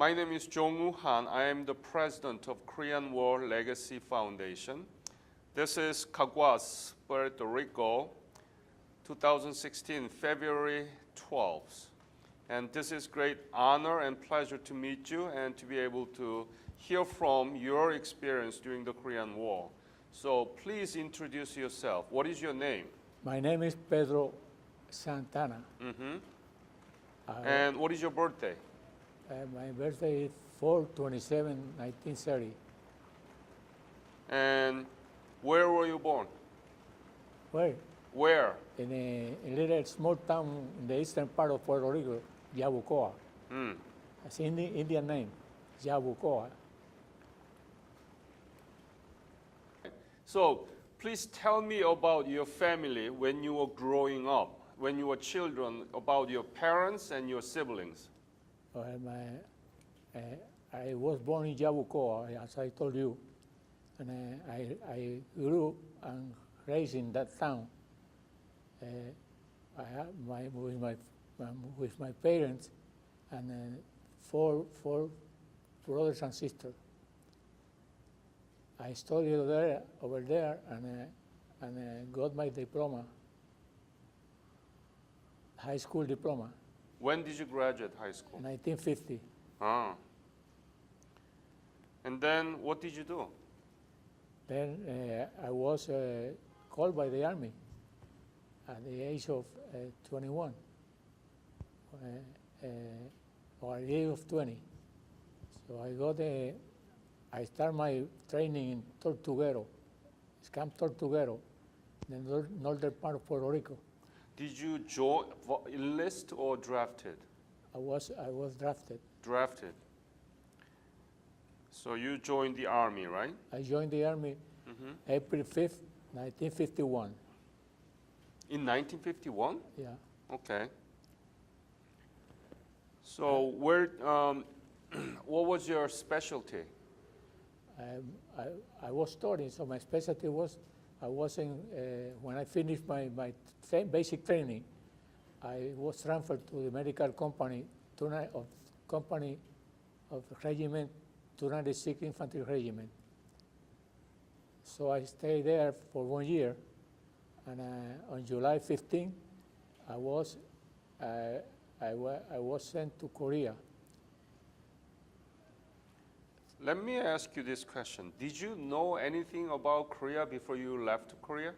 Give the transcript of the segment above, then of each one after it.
My name is Jong-woo Han. I am the president of Korean War Legacy Foundation. This is Caguas, Puerto Rico, 2016, February 12th. And this is great honor and pleasure to meet you and to be able to hear from your experience during the Korean War. So please introduce yourself. What is your name? My name is Pedro Santana. And what is your birthday? My birthday is 4/27/1930. And where were you born? Where? Where? In a little small town in the eastern part of Puerto Rico, Yabucoa. It's an Indian name, Yabucoa. So please tell me about your family when you were growing up, when you were children, about your parents and your siblings. I was born in Yabucoa, as I told you, and I grew and raised in that town. With my parents and four brothers and sisters. I studied over there and got my diploma, high school diploma. When did you graduate high school? 1950. Ah. And then what did you do? Then I was called by the Army at the age of 21, or at the age of 20. So I started my training in Tortuguero, Camp Tortuguero, in the northern part of Puerto Rico. Did you enlist or drafted? I was drafted. Drafted. So you joined the Army, right? I joined the Army April 5th, 1951. In 1951? Yeah. Okay. So what was your specialty? I was studying, so my specialty was, when I finished my basic training, I was transferred to the medical company of Regiment 296 Infantry Regiment. So I stayed there for 1 year, and on July 15, I was sent to Korea. Let me ask you this question. Did you know anything about Korea before you left Korea?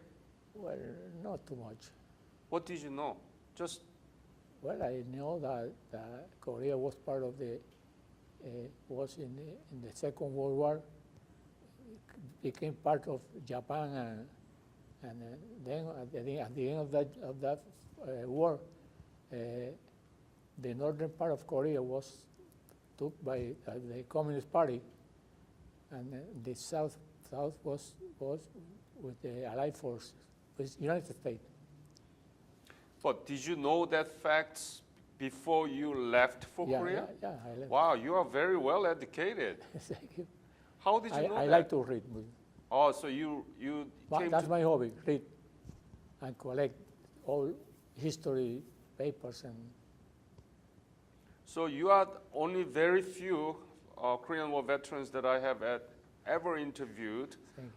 Well, not too much. What did you know? Just Well, I know that Korea was part of was in the Second World War, became part of Japan, and then at the end of that war, the northern part of Korea was took by the Communist Party, and the south was with the Allied forces, with the United States. But did you know that facts before you left for Korea? Yeah, I left. Wow, you are very well educated. Thank you. How did you know I that? like to read. Oh, so you came That's to... my hobby, read and collect all history papers. So you are only very few Korean War veterans that I have ever interviewed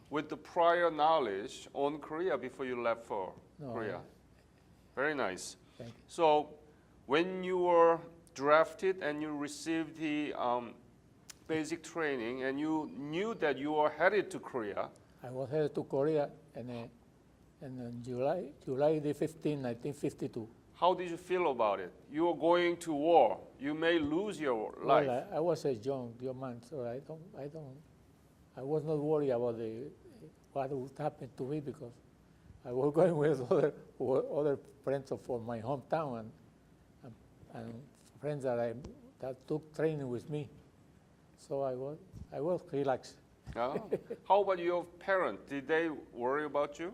with the prior knowledge on Korea before you left for Korea. Very nice. Thank you. So when you were drafted and you received the basic training and you knew that you were headed to Korea. I was headed to Korea and on July the 15th, 1952. How did you feel about it? You were going to war. You may lose your life. Well, I was a young man, so I was not worried about what would happen to me, because I was going with other friends from my hometown and friends that took training with me. So I was relaxed. Oh. How about your parents? Did they worry about you?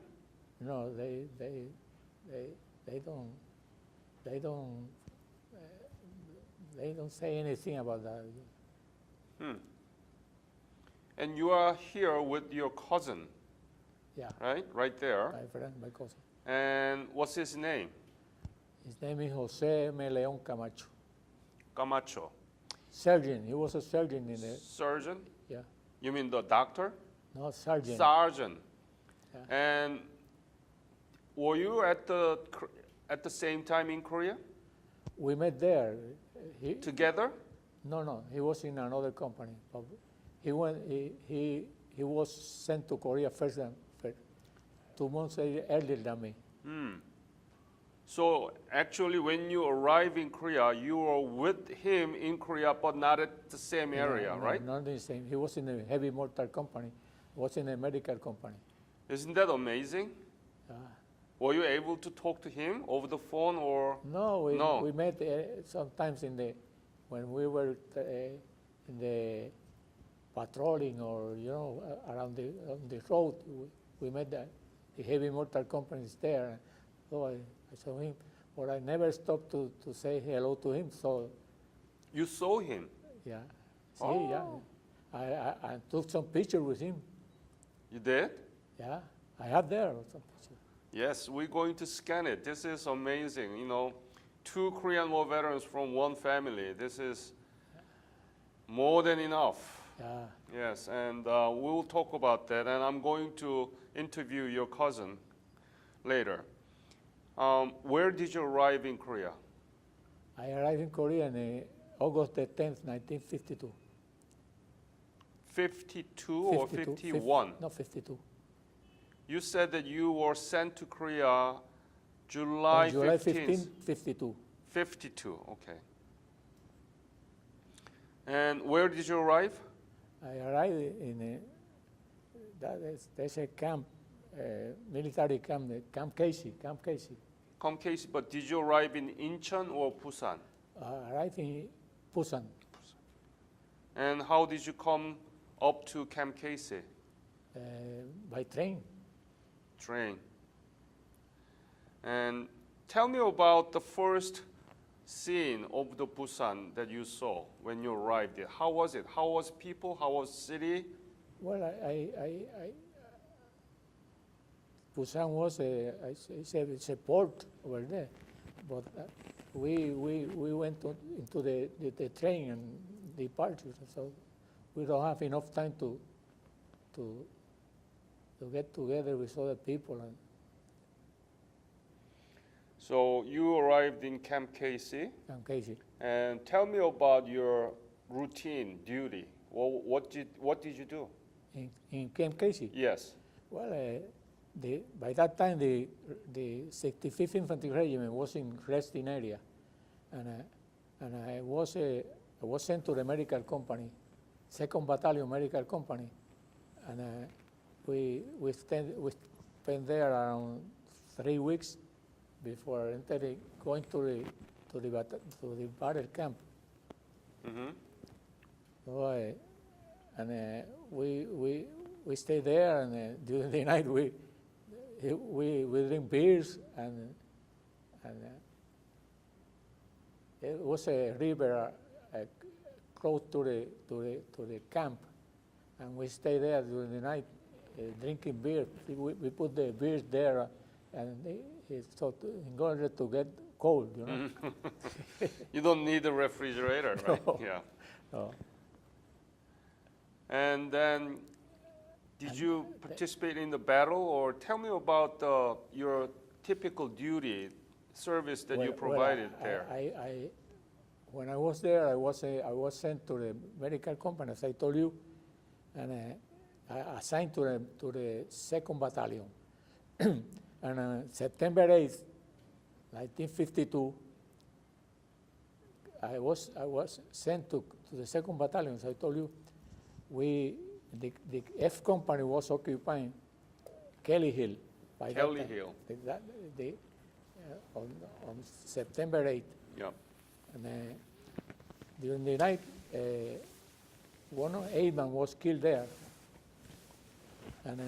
No, they don't. They don't say anything about that. And you are here with your cousin. Yeah. Right there. My friend, my cousin. And what's his name? His name is Jose M. León Camacho. Camacho. Sergeant. He was a sergeant in the, Surgeon? yeah. You mean the doctor? No, sergeant. Sergeant. Yeah. And were you at the same time in Korea We met there. together? No, he was in another company. But he was sent to Korea first, 2 months earlier than me. So actually, when you arrived in Korea, you were with him in Korea, but not at the same area, No, right? not the same. He was in a heavy mortar company. Was in a medical company. Isn't that amazing? Were you able to talk to him over the phone or? No, No. we met sometimes when we were in the patrolling or around on the road. We met the heavy mortar companies there. So I saw him, but I never stopped to say hello to him. So You saw him? yeah, Oh. yeah. I took some picture with him. You did? Yeah, I have there some picture. Yes, we're going to scan it. This is amazing. You know, 2 Korean War veterans from one family. This is more than enough. Yeah. Yes, and we'll talk about that. And I'm going to interview your cousin later. Where did you arrive in Korea? I arrived in Korea on August the 10th, 1952. 52 or 52, 51? No, 52. You said that you were sent to Korea July On July 15th. 15, 52. 52, okay. And where did you arrive? I arrived in there's a camp, military camp, Camp Casey. Come Casey, but did you arrive in Incheon or Busan? Arrived in Busan. And how did you come up to Camp Casey? By train. Train. And tell me about the first scene of the Busan that you saw when you arrived there. How was it? How was people? How was city? Well, Busan was it's a port over there, but we went into the train and departure, so we don't have enough time to get together with other people. So you arrived in Camp Casey. Camp Casey. And tell me about your routine duty. Well, what did you do? In Camp Casey? Yes. Well, by that time, the 65th Infantry Regiment was in resting area, and I was sent to the medical company, 2nd Battalion Medical Company, and we spent there around 3 weeks before going to the battle camp. Mm-hmm. So we stayed there, and during the night we drink beers, and it was a river close to the camp, and we stayed there during the night drinking beer. We put the beers there, and so in order to get cold, You don't need a refrigerator, right? No. Yeah. No. And then, did you participate in the battle, or tell me about your typical duty service that you provided there? When I was there, I was sent to the medical company, as I told you, and I assigned to the 2nd Battalion. And on September 8th, 1952, I was sent to the 2nd Battalion. As I told you, the F Company was occupying Kelly Hill. Kelly Hill. On September 8th. Yeah. And during the night, one airman was killed there, and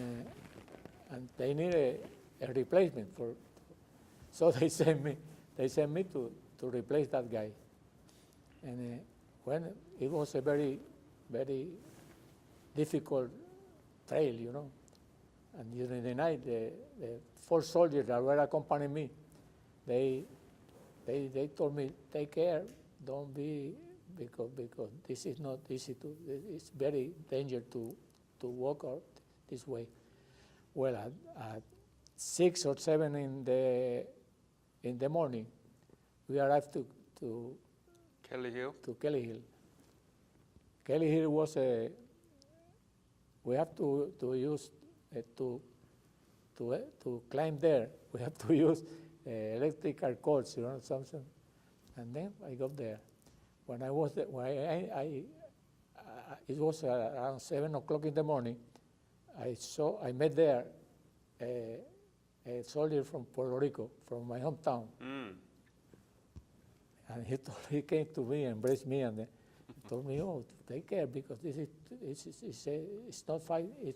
they needed a replacement for. So they sent me to replace that guy, and when it was a very, very difficult trail, and during the night, the 4 soldiers that were accompanying me, they told me, take care, don't be because this is not easy to. It's very dangerous to walk out this way. Well, at 6 or 7 in the morning, we arrived to Kelly Hill? to Kelly Hill. Kelly Hill was a. We have to use to climb there. We have to use electrical cords, something. And then I got there. When I was there, it was around 7 o'clock in the morning. I met there a soldier from Puerto Rico, from my hometown. And he came to me and embraced me and told me, "Oh, take care because it's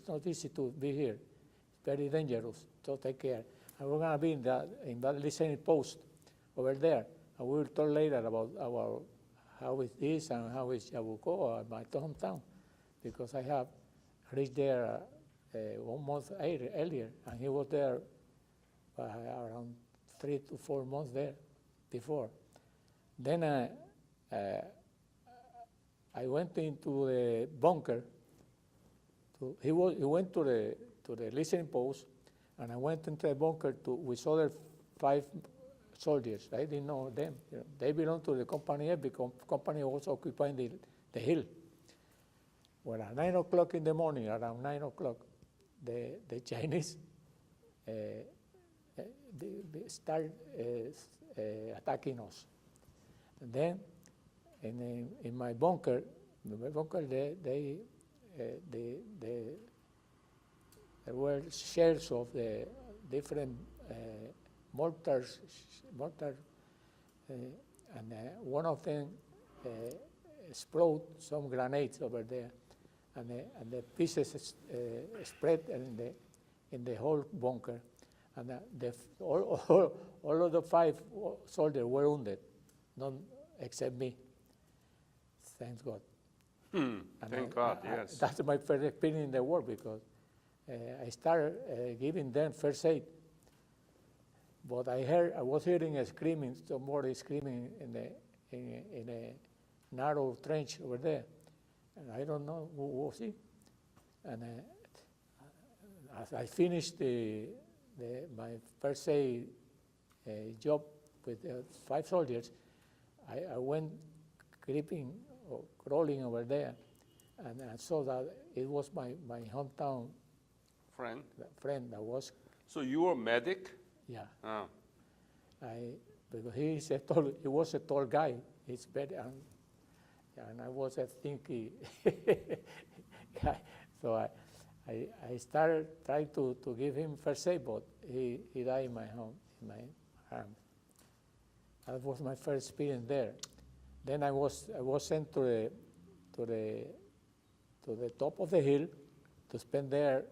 not easy to be here. It's very dangerous. So take care. And we're gonna be in that listening post over there. And we will talk later about how it is and how is Yabucoa, my hometown, because I have reached there 1 month earlier, and he was there around 3 to 4 months there before. Then I went into the bunker. He went to the listening post, and I went into the bunker with other 5 soldiers. I didn't know them. They belong to the Company F because Company was occupying the hill. Well, at 9 o'clock in the morning, around 9 o'clock, the Chinese they start attacking us. And then in my bunker, there were shells of the different mortar, and one of them exploded some grenades over there, and the pieces spread in the whole bunker, and all of the 5 soldiers were wounded, none except me. Thank God. Thank God, yes. That's my first experience in the war because I started giving them first aid. But I was hearing screaming, somebody screaming in a narrow trench over there, and I don't know who was it. And as I finished my first aid job with 5 soldiers, I went creeping or crawling over there, and I saw that it was my hometown friend that was. So you were a medic? Yeah. Oh. Because he was a tall guy. He's better, and I was a thinky guy. So I started trying to give him first aid, but he died in my arms. That was my first experience there. Then I was sent to the top of the hill to spend there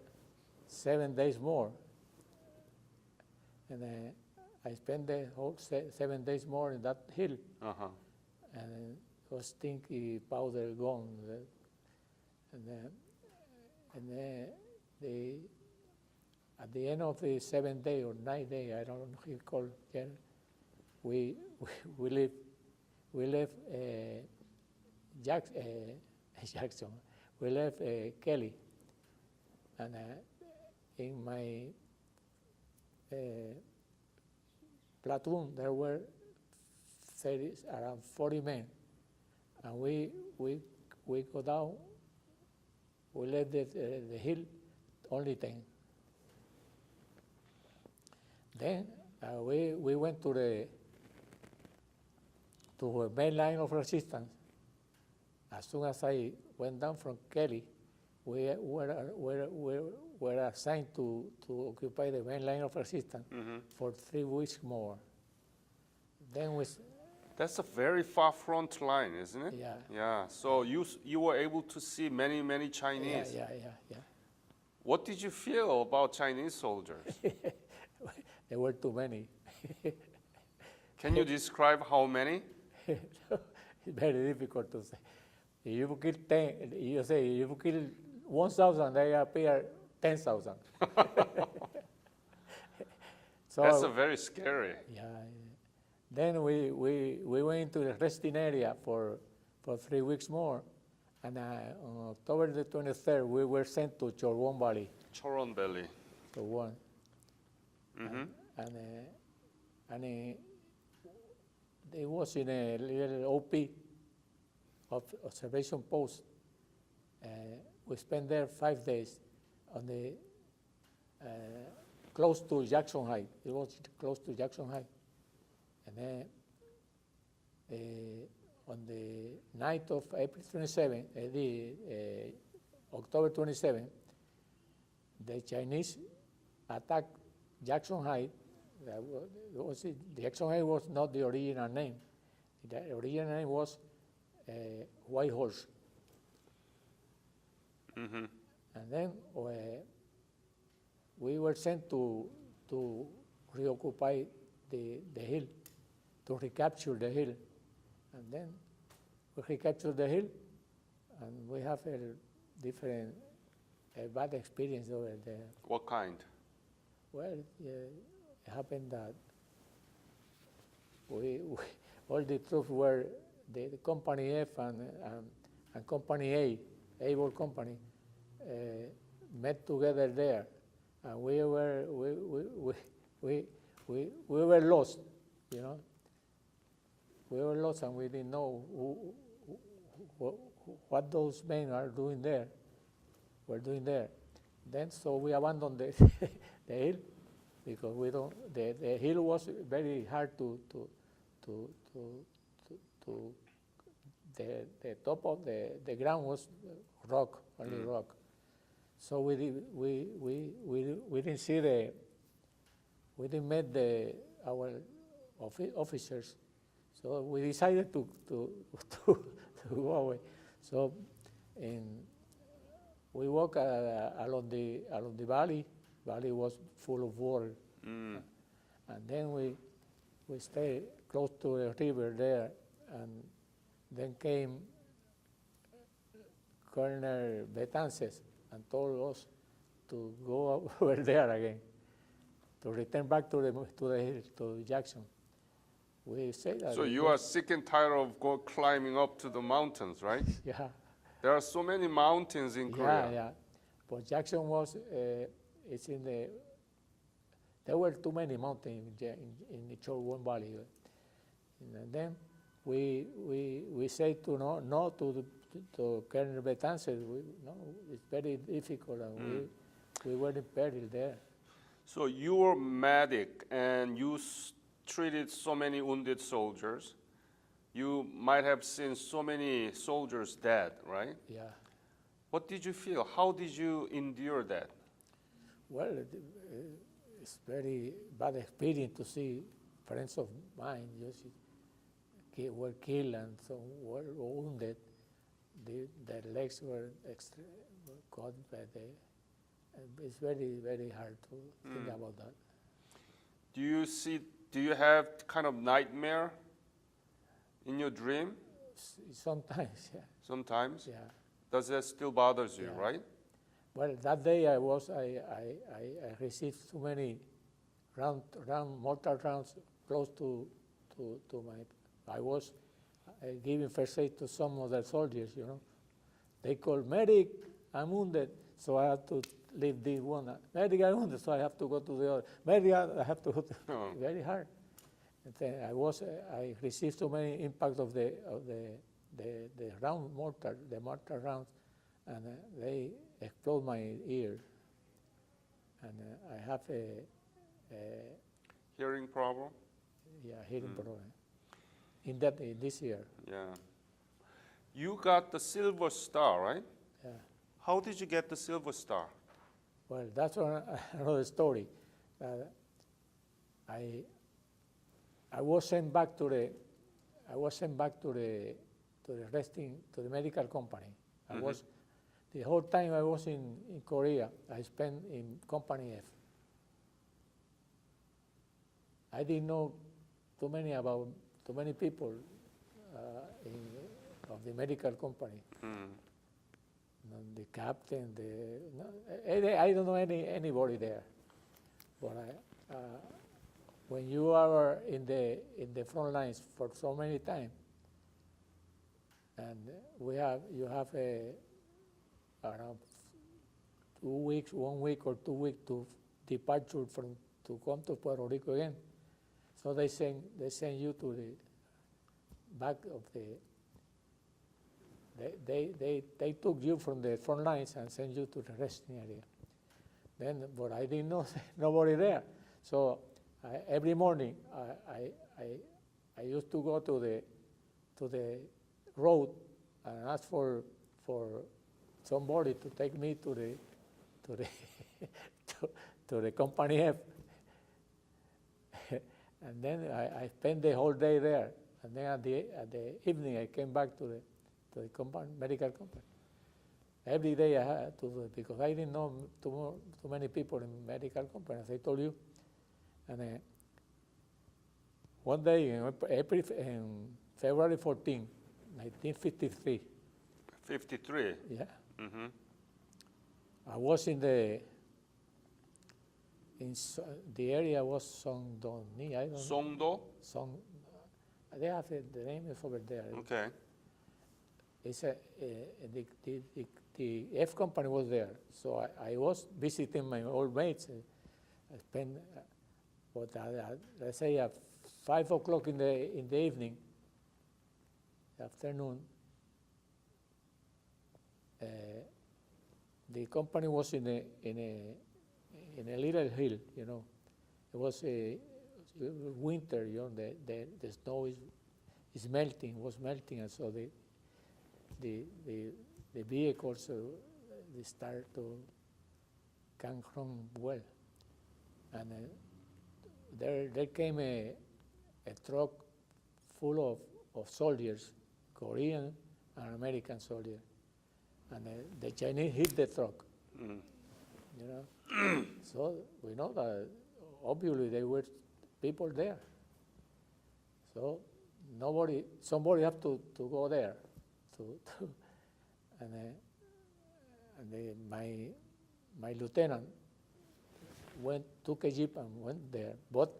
7 days more. And I spent the whole 7 days more in that hill. Uh-huh. And it was stinky powder gone. And then at the end of the 7th day or 9th day, I don't know how you call it, we left Jackson. We left Kelly. And in my platoon, there were around 40 men, and we go down. We left the hill, only 10. Then we went to the main line of resistance. As soon as I went down from Kelly, we were assigned to occupy the main line of resistance for 3 weeks more. Then That's a very far front line, isn't it? Yeah. Yeah. So you were able to see many Chinese. Yeah. What did you feel about Chinese soldiers? There were too many. Can you describe how many? It's very difficult to say. If you kill 10, you say if you kill 1,000, they appear 10,000. So that's very scary. Yeah. Then we went into the resting area for for 3 weeks more. And on October the 23rd, we were sent to Choron Valley. Choron Valley. So one. Mm-hmm. And it was in a little OP, observation post. We spent there 5 days on the close to Jackson High. It was close to Jackson High. And then on the night of April 27, October 27, the Chinese attacked Jackson High. Jackson High was not the original name. The original name was White Horse. Mm-hmm. And then we were sent to reoccupy the hill, to recapture the hill. And then we recaptured the hill, and we have a different, bad experience over there. What kind? Well, it happened that we all the troops were the Company F and Company A, Able Company, met together there, and we were lost, you know. We were lost, and we didn't know what those men are doing there. Were doing there. Then so we abandoned the hill because we don't. The hill was very hard to the top of the ground was rock, only rock. So we didn't see we didn't meet our officers. So we decided to go away. So we walked along the valley. Valley was full of water, and then we stayed close to the river there, and then came Colonel Betances and told us to go over there again, to return back to the hill, to Jackson. We say that. So you are sick and tired of climbing up to the mountains, right? Yeah. There are so many mountains in Korea. Yeah. But Jackson was, it's in there were too many mountains in the Choron Valley. And then we say to no to Colonel Betances. No, it's very difficult, and we were in peril there. So you were medic, and you treated so many wounded soldiers. You might have seen so many soldiers dead, right? Yeah. What did you feel? How did you endure that? Well, it's very bad experience to see friends of mine just were killed and some were wounded. Their legs were caught by it's very, very hard to think about that. Do you have kind of nightmare in your dream? Sometimes, yeah. Sometimes? Yeah. Does that still bothers you, Yeah. right? Well, that day I received too many mortar rounds close to my. I was giving first aid to some of the soldiers, you know. They called, medic, I'm wounded, so I have to leave this one. Medic, I'm wounded, so I have to go to the other. Medic, I have to go to very hard. And then I received so many impacts of the mortar rounds, and they explode my ear. And I have a Hearing problem? Yeah, hearing problem. In this year. Yeah. You got the Silver Star, right? Yeah. How did you get the Silver Star? Well, that's another story. I was sent back to the medical company. I was the whole time I was in Korea. I spent in Company F. I didn't know too many people of the medical company. The captain, I don't know anybody there. But when you are in the front lines for so many time, and you have around 2 weeks, 1 week or 2 weeks to departure to come to Puerto Rico again. So they send you to the back of they took you from the front lines and sent you to the resting area. Then, but I didn't know nobody there. So every morning I used to go to the road and ask for somebody to take me to the to the company F. And then I spent the whole day there. And then at the evening I came back to the company, medical company. Every day I had to do it because I didn't know too many people in medical company, as I told you. And one day in February 14, 1953. 53? Yeah. Mm-hmm. I was in the area was Songdoni. I don't know. Songdo? They have the name is over there. Okay. It's the F company was there, so I was visiting my old mates. I spent, let's say at 5 o'clock in the evening, afternoon. The company was in a little hill, you know. It was winter, you know. The snow is melting, was melting, and so the vehicles they start to come from well, and there came a truck full of soldiers, Korean and American soldiers, and the Chinese hit the truck, you know. So we know that obviously there were people there. So somebody have to go there, my lieutenant took a jeep and went there. But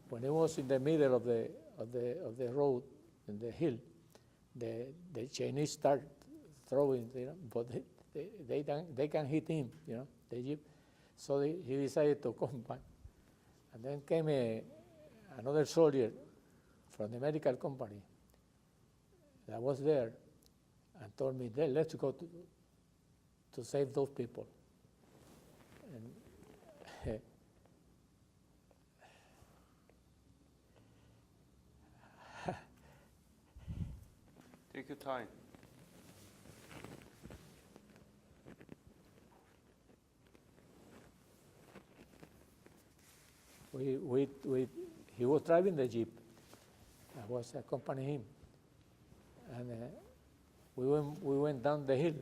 when it was in the middle of the road in the hill, the Chinese start throwing, you know, but they can hit him, you know, the jeep. So he decided to come back, and then came another soldier from the medical company that was there and told me, let's go to save those people. And take your time. He was driving the jeep. I was accompanying him, and we went down the hill,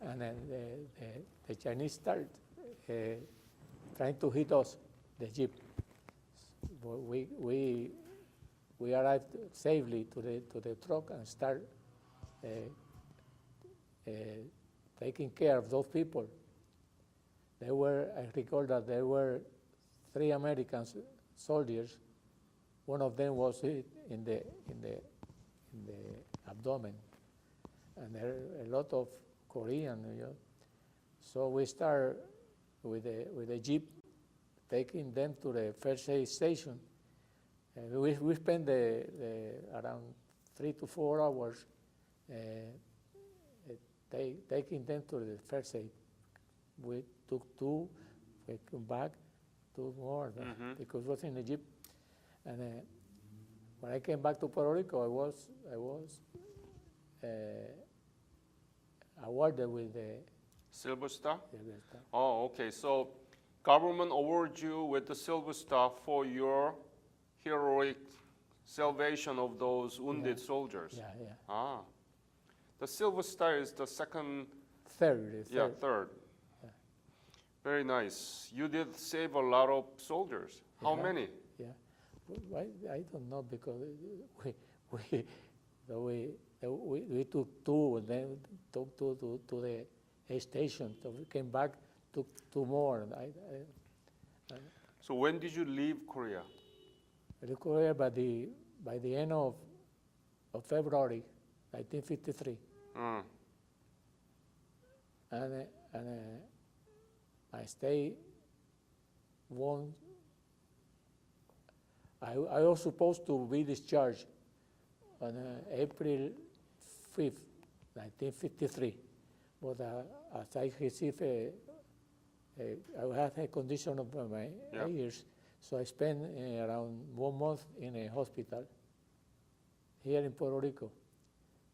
and the Chinese started trying to hit us, the jeep. But we arrived safely to the truck and start taking care of those people. I recall that there were 3 American soldiers. One of them was hit in the abdomen, and there are a lot of Korean. You know. So we start with the jeep, taking them to the first aid station. And we spent around 3 to 4 hours taking them to the first aid. We took 2, we came back 2 more because it was in the jeep. And when I came back to Puerto Rico, I was awarded with the Silver Star? Silver Star. Oh, okay. So government awards you with the Silver Star for your heroic salvation of those wounded soldiers. Yeah. Ah. The Silver Star is the second. Third. Yeah, third. Yeah. Very nice. You did save a lot of soldiers. How Yeah. many? Yeah. I don't know because we took 2 and then took 2 to the station. So we came back, took 2 more. So when did you leave Korea? I left Korea by the end of February 1953. Mm. And I stay one. I was supposed to be discharged on April 5th, 1953, but as I received I had a condition of my ears, so I spent around 1 month in a hospital here in Puerto Rico,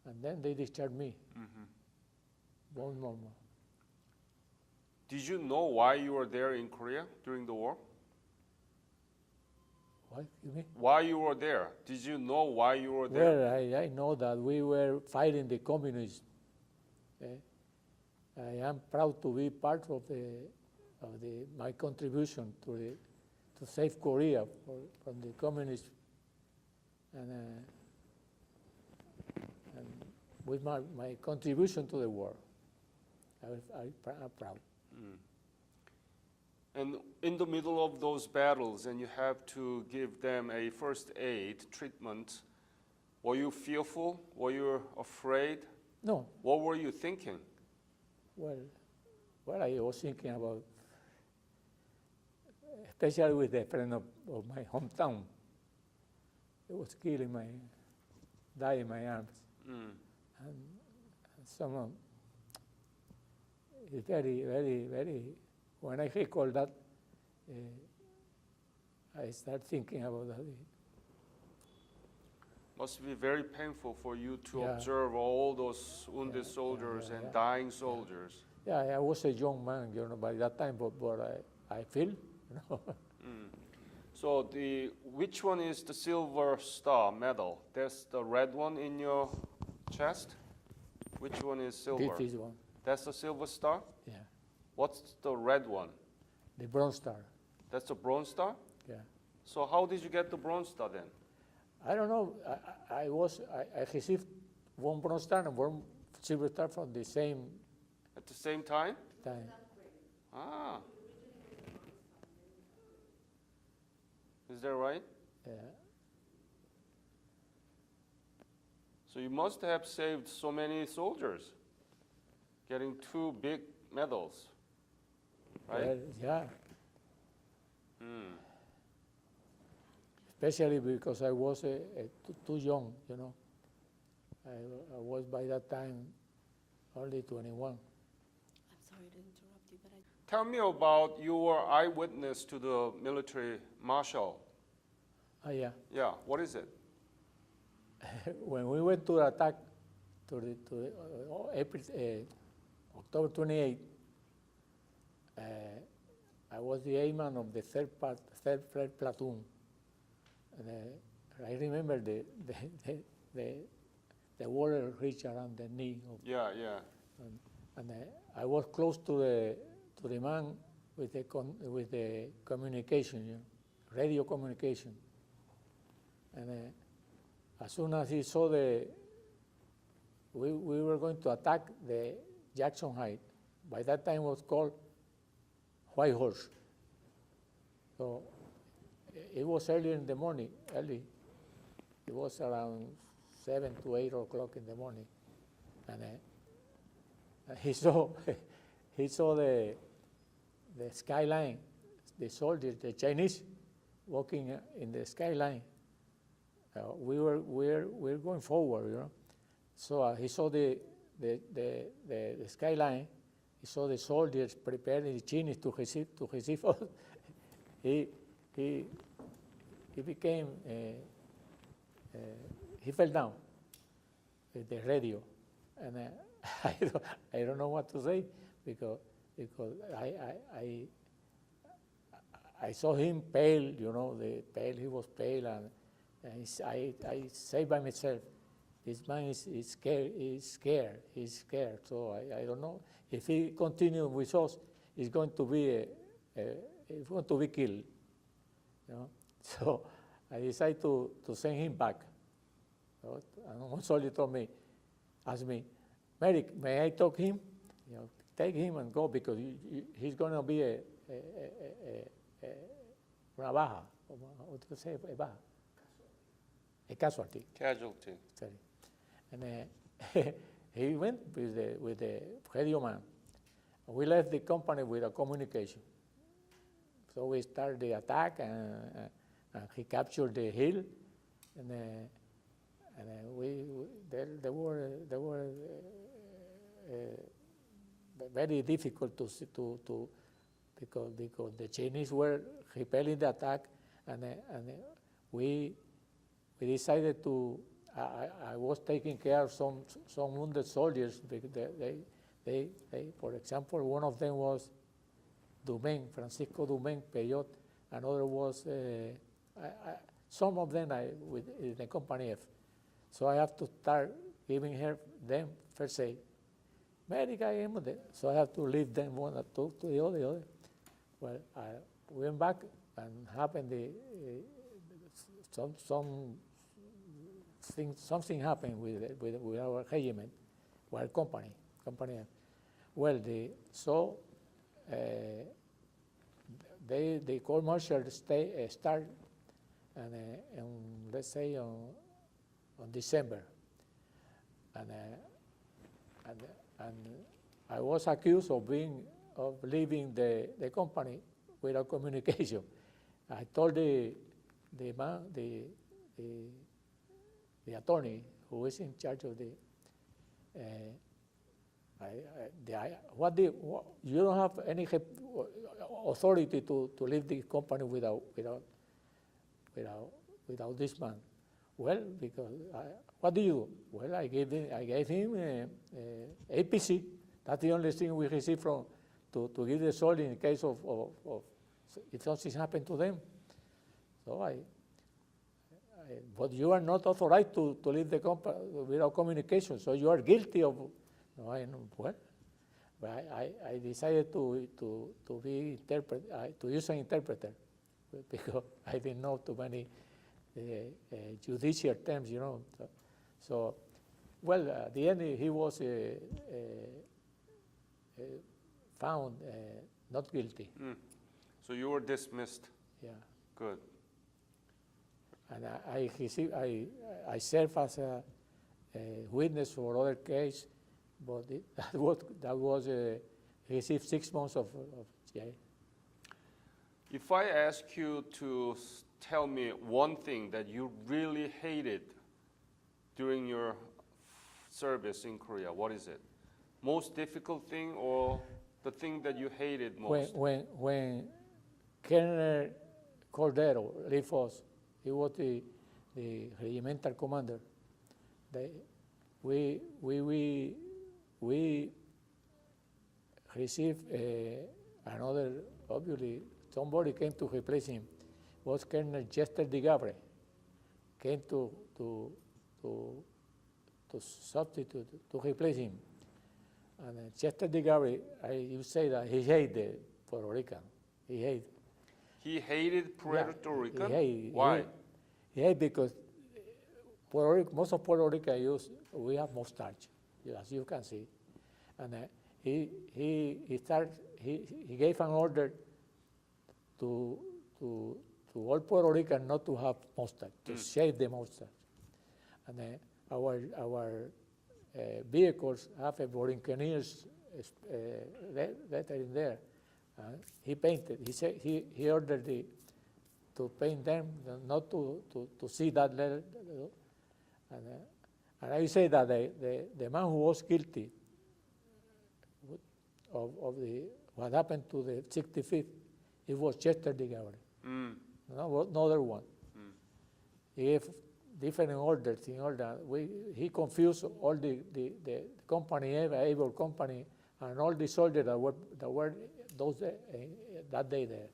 and then they discharged me. 1 month. Did you know why you were there in Korea during the war? What you mean? Why you were there? Did you know why you were there? Well, I know that we were fighting the communists. I am proud to be part of my contribution to save Korea from the communists, and with my contribution to the war, I'm proud. And in the middle of those battles, and you have to give them a first aid treatment, were you fearful? Were you afraid? No. What were you thinking? Well, I was thinking about, especially with a friend of my hometown. He was killed died in my arms. And someone, it's very, very, very, when I recall that, I start thinking about that. Must be very painful for you to observe all those wounded soldiers and dying soldiers. Yeah, I was a young man, by that time, but I feel, So which one is the Silver Star medal? That's the red one in your chest? Which one is silver? This one. That's the Silver Star? Yeah. What's the red one? The Bronze Star. That's the Bronze Star? Yeah. So how did you get the Bronze Star then? I don't know. I received 1 Bronze Star and 1 Silver Star from the same At the same time? time. Ah. Is that right? Yeah. So you must have saved so many soldiers, getting 2 big medals, right? Well, yeah. Especially because I was too young, I was by that time only 21. I'm sorry to interrupt you, but Tell me about your eyewitness to the military marshal. Yeah. Yeah, what is it? When we went to the attack, October 28, I was the airman of the third platoon. And I remember the water reached around the knee. Yeah. And I was close to the man with the communication, radio communication. And as soon as he saw we were going to attack the Jackson Heights. By that time it was called White Horse. So it was early in the morning, It was around 7 to 8 o'clock in the morning. And he saw the skyline, the soldiers, the Chinese, walking in the skyline. We were going forward, So he saw the skyline. He saw the soldiers preparing the Chinese to receive us. He became he fell down with the radio, and I don't know what to say because I saw him pale, he was pale, and I say by myself, this man is scared. So I don't know if he continues with us, he's going to be killed. So I decided to send him back. And one soldier asked me, Merrick, may I talk him? Take him and go because he's going to be una baja. What do you say? A baja? A casualty. Casualty. Sorry. And he went with the radio man. We left the company without communication. So we started the attack, and he captured the hill, and they were very difficult to because the Chinese were repelling the attack, and we decided to. I was taking care of some wounded soldiers because they for example, one of them was Dumain, Francisco Dumain Peyot. Another was some of them with the Company F. So I have to start giving them first aid. Medical, so I have to leave them one to the other. Well, I went back and happened something happened with our regiment, our company F. Well, the court martial start, and let's say on December, and I was accused of leaving the company without communication. I told the attorney who is in charge of you don't have any authority to leave the company without this man. Well, because what do you do? Well, I gave him APC. That's the only thing we receive to give the soldier in case of if something happened to them. So but you are not authorized to leave the company without communication. So you are guilty of. Well, I decided to use an interpreter because I didn't know too many judicial terms, So well, at the end he was found not guilty. So you were dismissed. Yeah. Good. And I served as a witness for other case, but that was received 6 months of jail. If I ask you to tell me one thing that you really hated during your service in Korea, what is it? Most difficult thing or the thing that you hated most? When Colonel Cordero left us, he was the regimental commander. We received another, obviously, somebody came to replace him. It was Colonel Chester DeGabre, came to substitute, to replace him. And Chester DeGabre, you say that he hated Puerto Rican. He hated Puerto Rican? Why? He hated because most of Puerto Rican we have mustache, as you can see. And he gave an order to all Puerto Rican not to have mustache, to shave the mustache. And our vehicles have a Borinqueniers letter in there. He painted. He said he ordered to paint them, not to see that letter. And I say that the man who was guilty of what happened to the 65th, it was Chester DeGabre. No other one. He gave different orders in order. He confused all the company, able company, and all the soldiers that were that day there.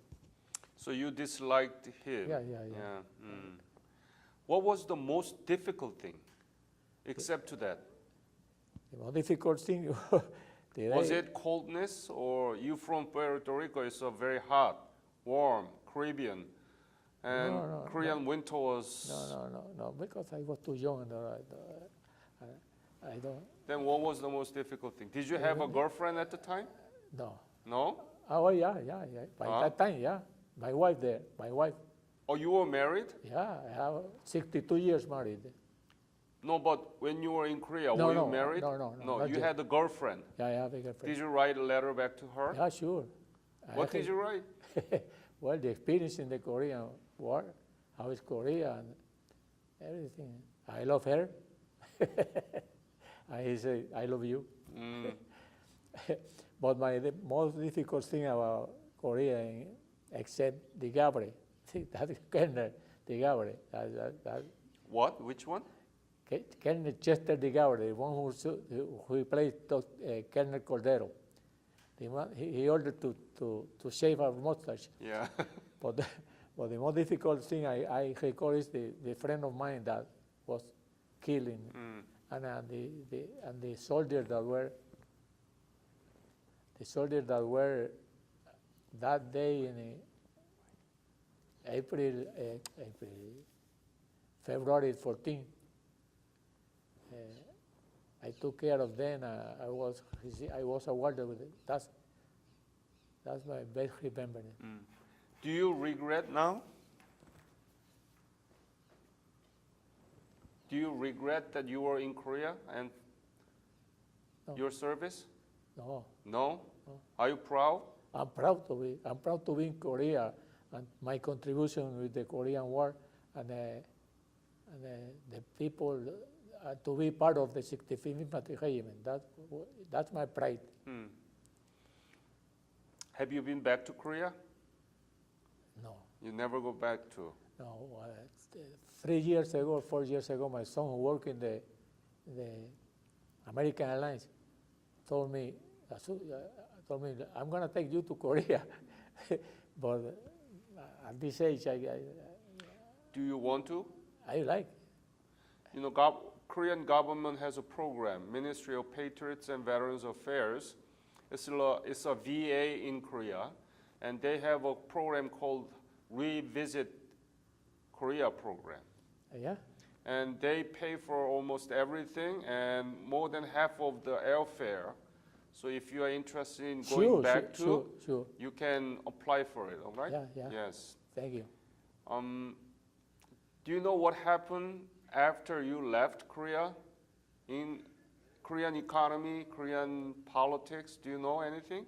So you disliked him? Yeah. What was the most difficult thing, except to that? The most difficult thing was it coldness, or you from Puerto Rico is so very hot, warm, Caribbean, and Korean winter was... No, because I was too young. I don't... Then what was the most difficult thing? Did you have a girlfriend at the time? No. No? Oh, yeah. By that time, yeah. My wife. Oh, you were married? Yeah, I have 62 years married. No, but when you were in Korea, No, were you no, married? no, No, not you yet. had a girlfriend. Yeah, I have a girlfriend. Did you write a letter back to her? Yeah, sure. What did you write? Well, the experience in the Korean War, how is Korea and everything. I love her. And he said, I love you. Mm. But the most difficult thing about Korea, except the Gabre, that Colonel de Gabre, that What? Which one? Colonel Chester de Gabre, the one who played Colonel Cordero. He ordered to shave our mustache. Yeah. But the most difficult thing I recall is the friend of mine that was killed and the soldiers that were that day in February 14. I took care of them. I was awarded with it. That's my best remembrance. Mm. Do you regret now? Do you regret that you were in Korea and No. your service? No, No? No. Are you proud? I'm proud to be. I'm proud to be in Korea and my contribution with the Korean War and the people to be part of the 65th Infantry Regiment. That's my pride. Hmm. Have you been back to Korea? No, You never go back to. no. 3 years ago, 4 years ago, my son who worked in the American Airlines told me, I'm going to take you to Korea. But at this age, Do you want to? I like. You know, Korean government has a program, Ministry of Patriots and Veterans Affairs. It's a VA in Korea, and they have a program called Revisit Korea program. Yeah? And they pay for almost everything and more than half of the airfare. So if you are interested in going back sure. you can apply for it, all right? Yeah. Yes. Thank you. Do you know what happened after you left Korea in Korean economy, Korean politics? Do you know anything?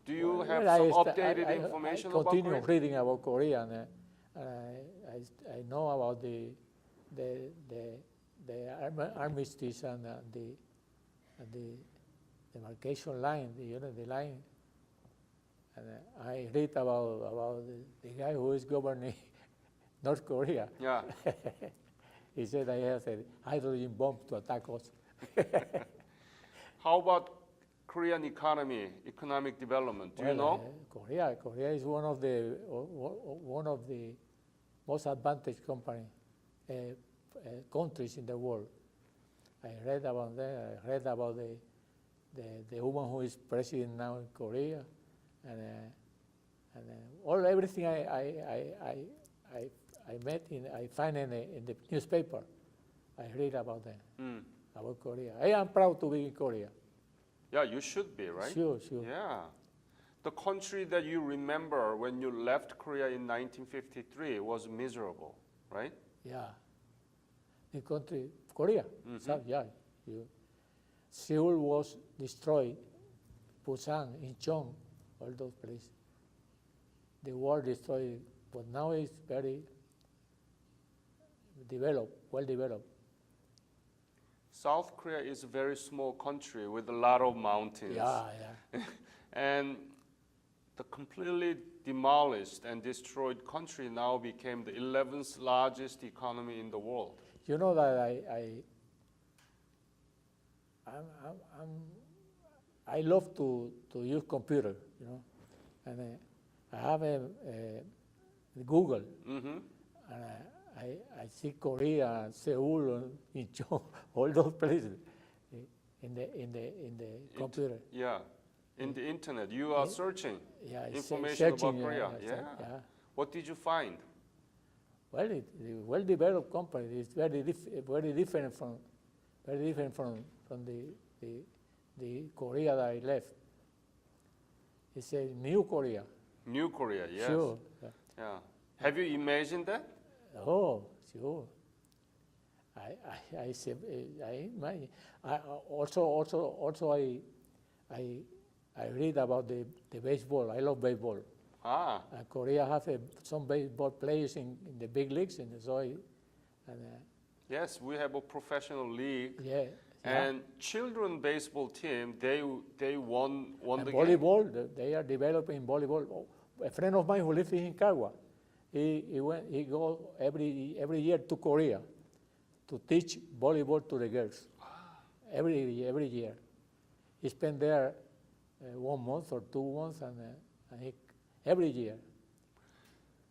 Do you have some updated information I about continue Korea? reading about Korea, and I know about the armistice and the demarcation line, the line. And I read about the guy who is governing North Korea. Yeah. He said I have a hydrogen bomb to attack us. How about Korean economic development? Do you know? Korea is one of the most advantaged countries in the world. I read about that. I read about the woman who is president now in Korea, and everything I find in the newspaper. I read about them, about Korea. I am proud to be in Korea. Yeah, you should be, right? Sure. Yeah. The country that you remember when you left Korea in 1953 was miserable, right? Yeah. The country, Korea. Mhm. So, yeah. Seoul was destroyed. Busan, Incheon, all those places. The war destroyed, but now it's very well developed. South Korea is a very small country with a lot of mountains. Yeah. And the completely demolished and destroyed country now became the 11th largest economy in the world. You know that I love to use computer, and I have a Google, Mm-hmm. and I see Korea, Seoul, Incheon, all those places in the computer. Yeah, in the internet, you are searching Yeah, information about searching, Korea. yeah. What did you find? Well, it's a well-developed company. It's very different from the Korea that I left. It's a new Korea. New Korea, yes. Sure. Yeah. Have you imagined that? Oh, sure. I say, also I read about the baseball. I love baseball. Ah, Korea have some baseball players in the big leagues, and so yes, we have a professional league. yeah. And children baseball team, they won And the game. volleyball, they are developing volleyball. Oh, a friend of mine who lives in Chicago, he go every year to Korea to teach volleyball to the girls. Every year. He spent there 1 month or 2 months, and every year.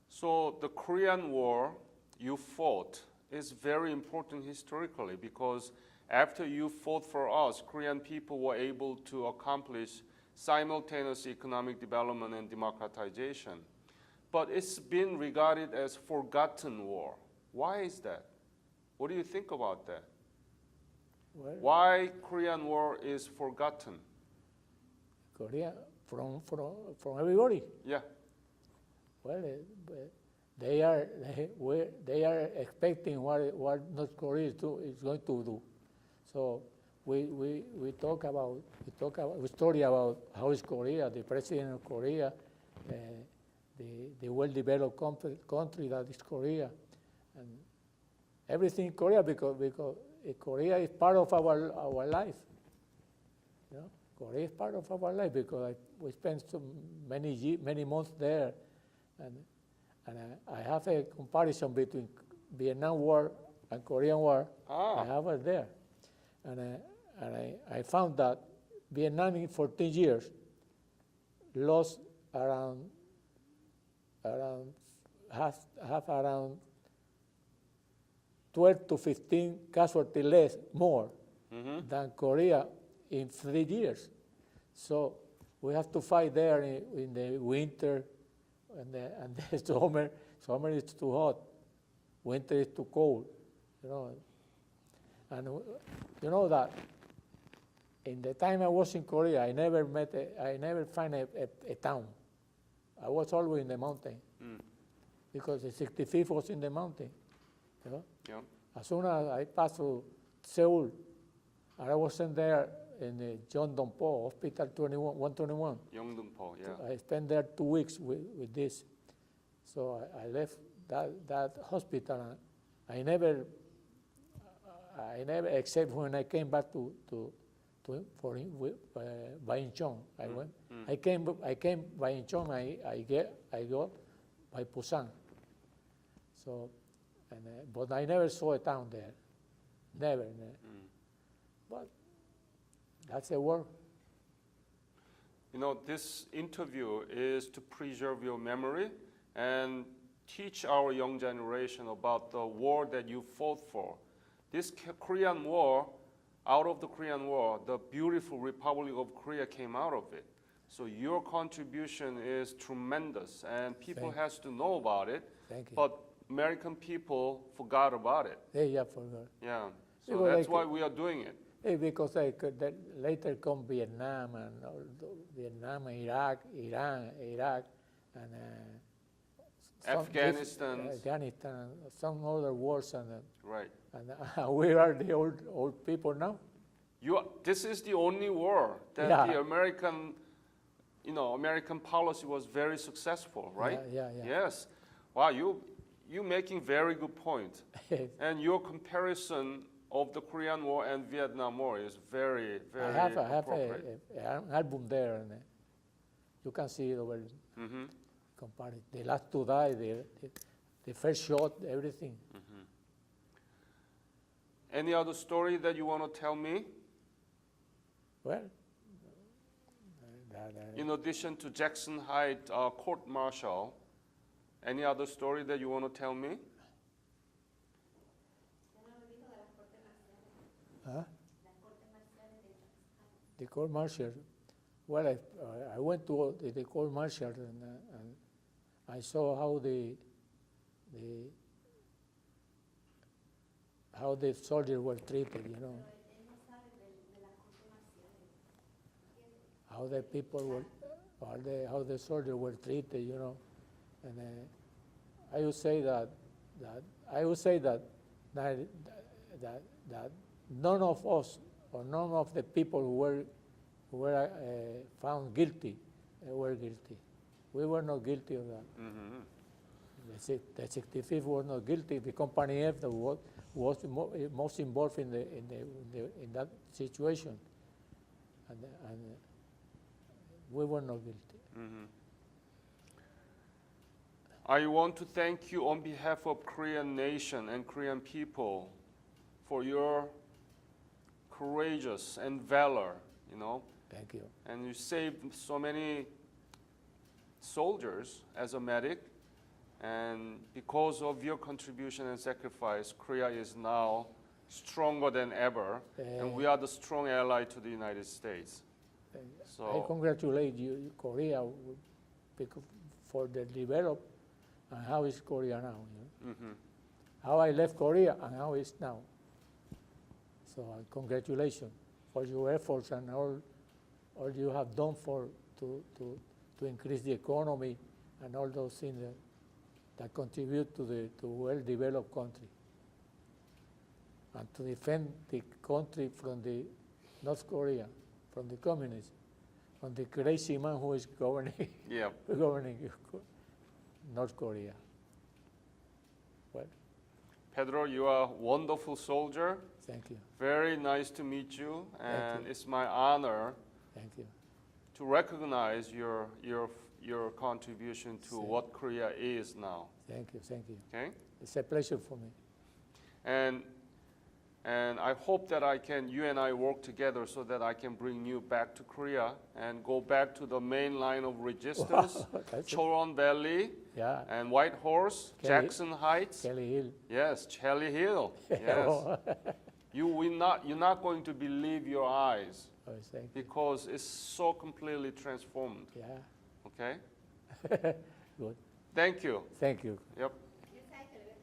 So the Korean War you fought is very important historically because after you fought for us, Korean people were able to accomplish simultaneous economic development and democratization. But it's been regarded as forgotten war. Why is that? What do you think about that? Well, Why Korean War is forgotten? Korea from everybody. Yeah. Well, they are expecting what North Korea is going to do. So we story about how is Korea, the president of Korea, the well-developed country that is Korea, and everything Korea because Korea is part of our life. You know, Korea is part of our life because we spent so many months there, and I have a comparison between Vietnam War and Korean War. I have it there, and I found that Vietnam in 14 years lost around 12 to 15 casualties less more than Korea in 3 years. So we have to fight there in the winter, and the summer. Summer is too hot, winter is too cold, you know. And you know that in the time I was in Korea, I never find a town. I was always in the mountain because the 65th was in the mountain. You know? Yeah. As soon as I passed through Seoul, and I was sent there in the Jeongdong-po Hospital 121. Yeongdong-po, yeah. I spent there 2 weeks with this. So I left that hospital. And I never, except when I came back to by Incheon, I went. I came by Incheon. I go by Busan. So, but I never saw a town there. Never. But that's a war. You know, this interview is to preserve your memory and teach our young generation about the war that you fought for. This Korean War, out of the Korean War, the beautiful Republic of Korea came out of it. So your contribution is tremendous, and people has to know about it. Thank you. But American people forgot about it. Yeah, forgot. Yeah. So Because that's why we are doing it. Because later come Vietnam and Iraq, Iran, and Afghanistan. some other wars, Right. and we are the old people now. This is the only war that the American, American policy was very successful, right? Yeah. Yes. Wow, you making very good point. And your comparison of the Korean War and Vietnam War is very, very appropriate. I have an album there, and you can see it over. Compare it. The last to die, the first shot, everything. Any other story that you want to tell me? Well, in addition to Jackson Heights court martial, any other story that you want to tell me? The court martial. Well, I went to the court martial, and I saw how the soldiers were treated, how the people were, how the soldiers were treated, and I would say that that none of us or none of the people who were found guilty were guilty. We were not guilty of that. The 65th was not guilty. The Company F that was most involved in that situation, and we were not guilty. I want to thank you on behalf of Korean nation and Korean people for your courageous and valor, you know. Thank you. And you saved so many soldiers as a medic. And because of your contribution and sacrifice, Korea is now stronger than ever. And we are the strong ally to the United States. I congratulate you, Korea, for the develop and how is Korea now. You know? How I left Korea and how it's now. So congratulations for your efforts and all you have done to increase the economy and all those things that contribute to well-developed country and to defend the country from the North Korea, from the communists, from the crazy man who is governing North Korea. Well, Pedro, you are a wonderful soldier. thank you. Very nice to meet you, and it's my honor Thank you. to recognize your contribution to what Korea is now. Thank you. Thank you. Okay? It's a pleasure for me. And I hope that you and I work together so that I can bring you back to Korea and go back to the main line of resistance, Choron Valley, Yeah. and White Horse, Jackson Heights. Kelly Hill. Yes, Charlie Hill. Yes. You're not going to believe your eyes Oh, thank you. because it's so completely transformed. Yeah. Okay? Good. Thank you. Thank you. Yep.